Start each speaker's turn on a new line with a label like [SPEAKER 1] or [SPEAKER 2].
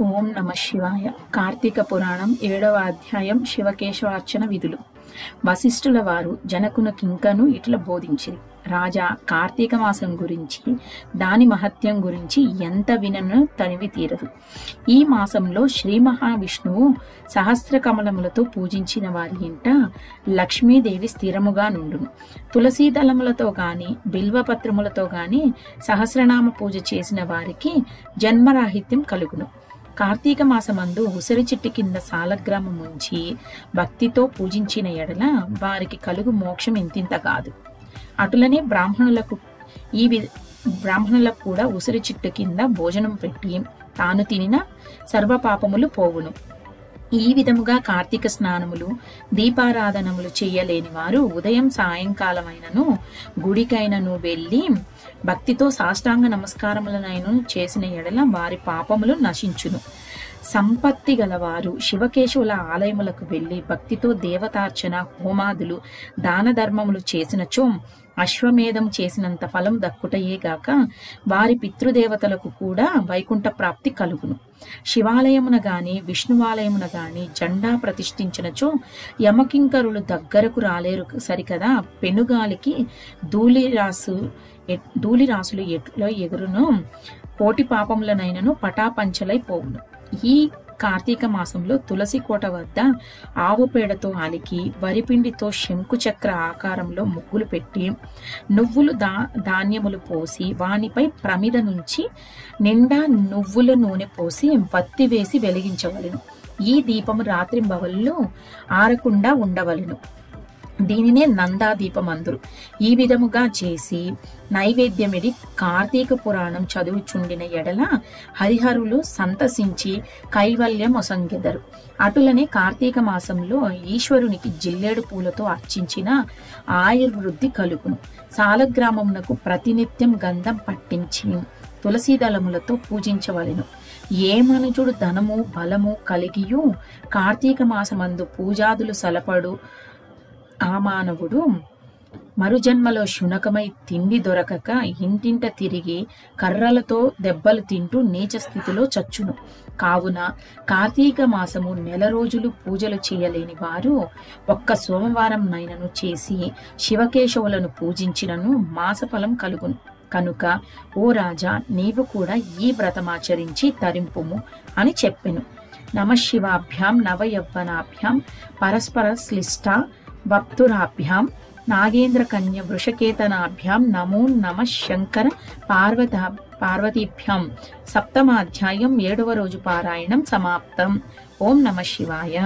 [SPEAKER 1] ఓం నమ శివాయ. కార్తీక పురాణం 7వ అధ్యాయం శివకేశవార్చన విధులు. వశిష్ఠుల వారు జనకునకింకను ఇట్లా బోధించిరి. రాజా, కార్తీక మాసం గురించి దాని మహత్యం గురించి ఎంత వినను తనివి తీరదు. ఈ మాసంలో శ్రీ మహావిష్ణువు సహస్ర కమలములతో పూజించిన వారి ఇంట లక్ష్మీదేవి స్థిరముగా నుండును. తులసీ దళములతో గాని బిల్వపత్రములతో గాని సహస్రనామ పూజ చేసిన వారికి జన్మరాహిత్యం కలుగును. కార్తీక మాసమందు ఉసిరి చెట్టు కింద సాలగ్రామం ఉంచి భక్తితో పూజించిన ఎడల వారికి కలుగు మోక్షం ఇంతింత కాదు. అటులనే బ్రాహ్మణులకు కూడా ఉసిరి చెట్టు కింద భోజనం పెట్టి తాను తినిన సర్వ పాపములు పోవును. ఈ విధముగా కార్తీక స్నానములు దీపారాధనములు చేయలేని వారు ఉదయం సాయంకాలమైనను గుడికైనను వెళ్ళి భక్తితో సాష్టాంగ నమస్కారములనైనా చేసిన ఎడల వారి పాపములు నశించును. సంపత్తి గలవారు శివకేశవుల ఆలయములకు వెళ్ళి భక్తితో దేవతార్చన హోమాదులు దాన ధర్మములు చేసినచో అశ్వమేధం చేసినంత ఫలం దక్కుటయేగాక వారి పితృదేవతలకు కూడా వైకుంఠ ప్రాప్తి కలుగును. శివాలయమున గాని విష్ణువాలయమున గాని జెండా ప్రతిష్ఠించినచో యమకింకరులు దగ్గరకు రాలేరు సరికదా. పెనుగాలికి ధూళిరాసులు ఎట్లో ఎగురును కోటి పాపములనైనను పటాపంచలై పోవును. ఈ కార్తీక మాసంలో తులసి కోట వద్ద ఆవు పేడతో అలికి వరిపిండితో శంకు చక్ర ఆకారంలో ముగ్గులు పెట్టి నువ్వులు ధాన్యములు పోసి వానిపై ప్రమిద నుంచి నిండా నువ్వుల నూనె పోసి వత్తి వేసి వెలిగించవలెను. ఈ దీపము రాత్రింబవళ్ళు ఆరకుండా ఉండవలెను. దీనినే నందా దీపమందురు. ఈ విధముగా చేసి నైవేద్యమిడి కార్తీక పురాణం చదువుచుండిన ఎడల హరిహరులు సంతసించి కైవల్యం ఒసంగెదరు. అటులనే కార్తీక మాసంలో ఈశ్వరునికి జిల్లేడు పూలతో అర్చించిన ఆయుర్వృద్ధి కలుగును. సాలగ్రామమునకు ప్రతినిత్యం గంధం పట్టించి తులసీదళములతో పూజించవలెను. ఏ మనుజుడు ధనము బలము కలిగియు కార్తీక మాసమందు పూజాదులు సలపడు ఆ మానవుడు మరుజన్మలో శునకమై తిండి దొరకక ఇంటింట తిరిగి కర్రలతో దెబ్బలు తింటూ నీచ స్థితిలో చచ్చును. కావున కార్తీక మాసము నెల రోజులు పూజలు చేయలేని వారు ఒక్క సోమవారం నైనను చేసి శివకేశవులను పూజించినను మాసఫలం కలుగును. కనుక ఓ రాజా, నీవు కూడా ఈ వ్రతమాచరించి తరింపుము అని చెప్పెను. నమశివాభ్యాం నవయవ్వనాభ్యాం పరస్పర శ్లిష్ట వప్తురాభ్యాం నాగేంద్ర కన్య వృషకేతనాభ్యాం నమో నమ శంకర పార్వతీభ్యాం. 7వ అధ్యాయం 7వ రోజు పారాయణం సమాప్తం. ఓం నమ శివాయ.